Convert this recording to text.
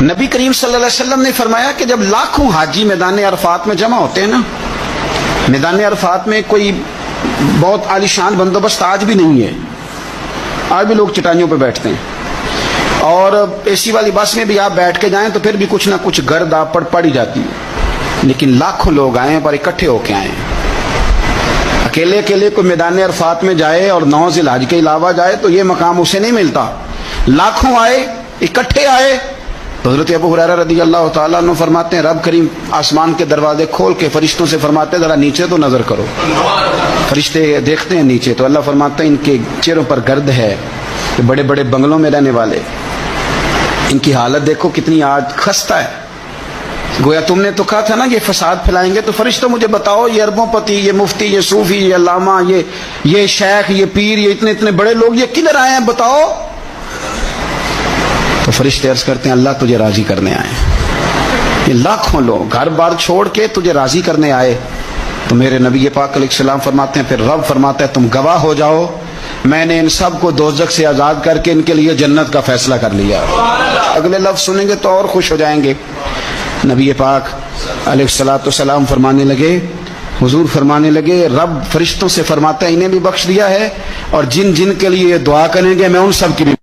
نبی کریم صلی اللہ علیہ وسلم نے فرمایا کہ جب لاکھوں حاجی میدان عرفات میں جمع ہوتے ہیں نا، میدان عرفات میں کوئی بہت عالیشان بندوبست آج بھی نہیں ہے، آج بھی لوگ چٹائیوں پہ بیٹھتے ہیں، اور اے سی والی بس میں بھی آپ بیٹھ کے جائیں تو پھر بھی کچھ نہ کچھ گرد آپ پڑ ہی جاتی ہے، لیکن لاکھوں لوگ آئیں پر اکٹھے ہو کے آئیں۔ اکیلے اکیلے کوئی میدان عرفات میں جائے اور 9 ذی الحج کے علاوہ جائے تو یہ مقام اسے نہیں ملتا۔ لاکھوں آئے، اکٹھے آئے تو حضرت ابو ہریرہ رضی اللہ تعالیٰ عنہ فرماتے ہیں رب کریم آسمان کے دروازے کھول کے فرشتوں سے فرماتے ہیں ذرا نیچے تو نظر کرو۔ فرشتے دیکھتے ہیں نیچے تو اللہ فرماتے ہیں ان کے چہروں پر گرد ہے، کہ بڑے بڑے بنگلوں میں رہنے والے، ان کی حالت دیکھو کتنی آج خستہ ہے، گویا تم نے تو کہا تھا نا یہ فساد پھیلائیں گے، تو فرشتوں مجھے بتاؤ یہ اربوں پتی، یہ مفتی، یہ صوفی، یہ علامہ، یہ شیخ، یہ پیر، یہ اتنے بڑے لوگ یہ کدھر آئے ہیں بتاؤ؟ تو فرشتے عرض کرتے ہیں اللہ تجھے راضی کرنے آئے ہیں۔ یہ لاکھوں لوگ گھر بار چھوڑ کے تجھے راضی کرنے آئے، تو میرے نبی پاک علیہ السلام فرماتے ہیں پھر رب فرماتا ہے تم گواہ ہو جاؤ میں نے ان سب کو دوزخ سے آزاد کر کے ان کے لیے جنت کا فیصلہ کر لیا۔ اگلے لفظ سنیں گے تو اور خوش ہو جائیں گے۔ نبی پاک علیہ السلام فرمانے لگے، حضور فرمانے لگے رب فرشتوں سے فرماتا ہے انہیں بھی بخش دیا ہے، اور جن جن کے لیے دعا کریں گے میں ان سب کی بھی